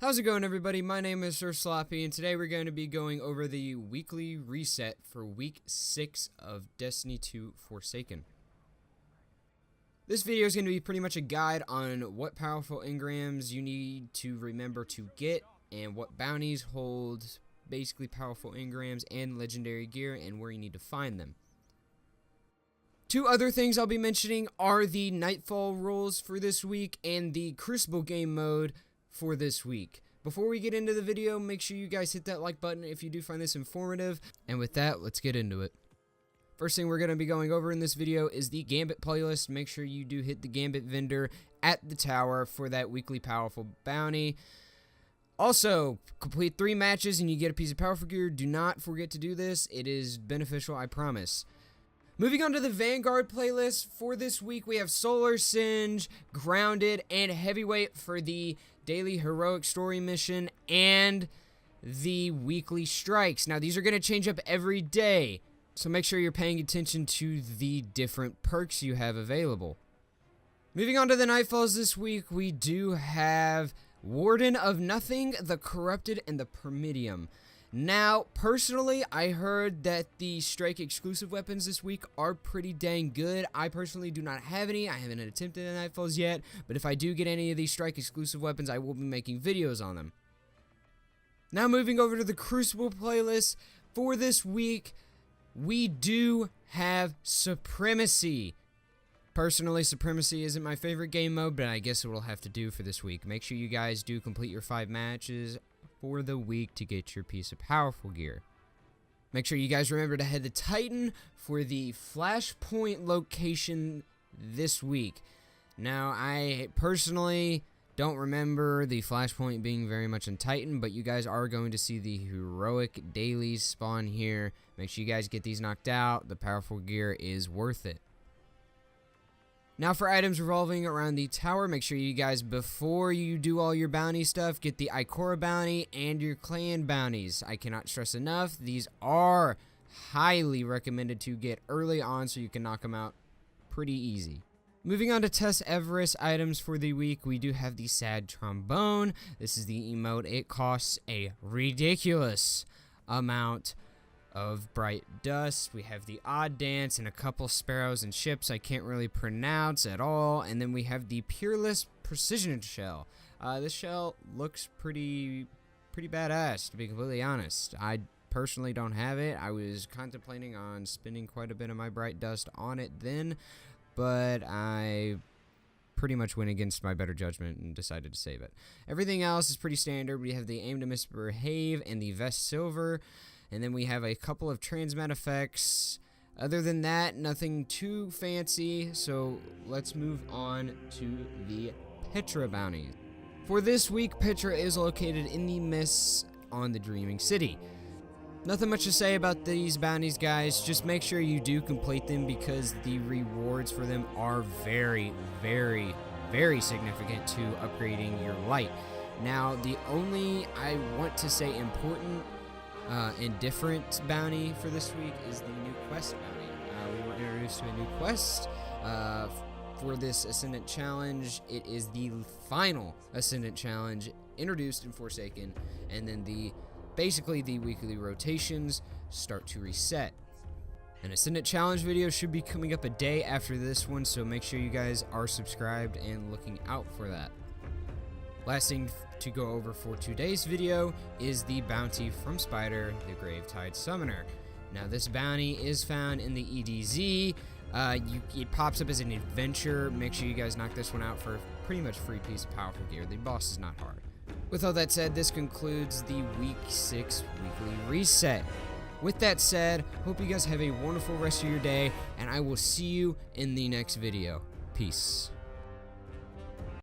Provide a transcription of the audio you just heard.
How's it going, everybody? My name is Sir Sloppy, and today we're going to be going over the weekly reset for week 6 of Destiny 2 Forsaken. This video is going to be pretty much a guide on what powerful engrams you need to remember to get, and what bounties hold basically powerful engrams and legendary gear, and where you need to find them. Two other things I'll be mentioning are the Nightfall rules for this week and the Crucible game mode for this week. Before we get into the video, make sure you guys hit that like button if you do find this informative. And with that, let's get into it. First thing we're going to be going over in this video is the Gambit playlist. Make sure you do hit the Gambit vendor at the tower for that weekly powerful bounty. Also, complete 3 matches and you get a piece of powerful gear. Do not forget to do this. It is beneficial, I promise. Moving on to the Vanguard playlist, for this week we have Solar Singe, Grounded, and Heavyweight for the Daily Heroic Story mission and the weekly strikes. Now these are going to change up every day, so make sure you're paying attention to the different perks you have available. Moving on to the Nightfalls this week, we do have Warden of Nothing, the Corrupted, and the Permidium. Now, personally, I heard that the Strike exclusive weapons this week are pretty dang good. I personally do not have any. I haven't attempted the Nightfalls yet, but if I do get any of these Strike exclusive weapons, I will be making videos on them. Now, moving over to the Crucible playlist, for this week, we do have Supremacy. Personally, Supremacy isn't my favorite game mode, but I guess it will have to do for this week. Make sure you guys do complete your 5 matches for the week to get your piece of powerful gear. Make sure you guys remember to head to Titan for the Flashpoint location this week. Now, I personally don't remember the Flashpoint being very much in Titan, but you guys are going to see the heroic dailies spawn here. Make sure you guys get these knocked out. The powerful gear is worth it. Now for items revolving around the tower, make sure you guys, before you do all your bounty stuff, get the Ikora bounty and your clan bounties. I cannot stress enough, these are highly recommended to get early on so you can knock them out pretty easy. Moving on to Tess Eververse items for the week, we do have the Sad Trombone. This is the emote. It costs a ridiculous amount of bright dust. We have the Odd Dance and a couple sparrows and ships I can't really pronounce at all, and then we have the Peerless Precision Shell. This shell looks pretty badass, to be completely honest. I personally don't have it. I was contemplating on spending quite a bit of my bright dust on it then, but I pretty much went against my better judgment and decided to save it. Everything else is pretty standard. We have the Aim to Misbehave and the Vest Silver. And then we have a couple of transmat effects. Other than that, nothing too fancy. So let's move on to the Petra bounties. For this week, Petra is located in the mists on the Dreaming City. Nothing much to say about these bounties, guys. Just make sure you do complete them because the rewards for them are very, very, very significant to upgrading your light. Now, the only, I want to say, important and different bounty for this week is the new quest bounty. We were introduced to a new quest for this Ascendant challenge. It is the final Ascendant challenge introduced in Forsaken, and then basically the weekly rotations start to reset. An Ascendant challenge video should be coming up a day after this one, so make sure you guys are subscribed and looking out for that. Last thing to go over for today's video is the bounty from Spider, the Gravetide Summoner. Now this bounty is found in the EDZ. It pops up as an adventure. Make sure you guys knock this one out for pretty much free piece of powerful gear. The boss is not hard. With all that said, this concludes the week 6 weekly reset. With that said, hope you guys have a wonderful rest of your day, and I will see you in the next video. Peace.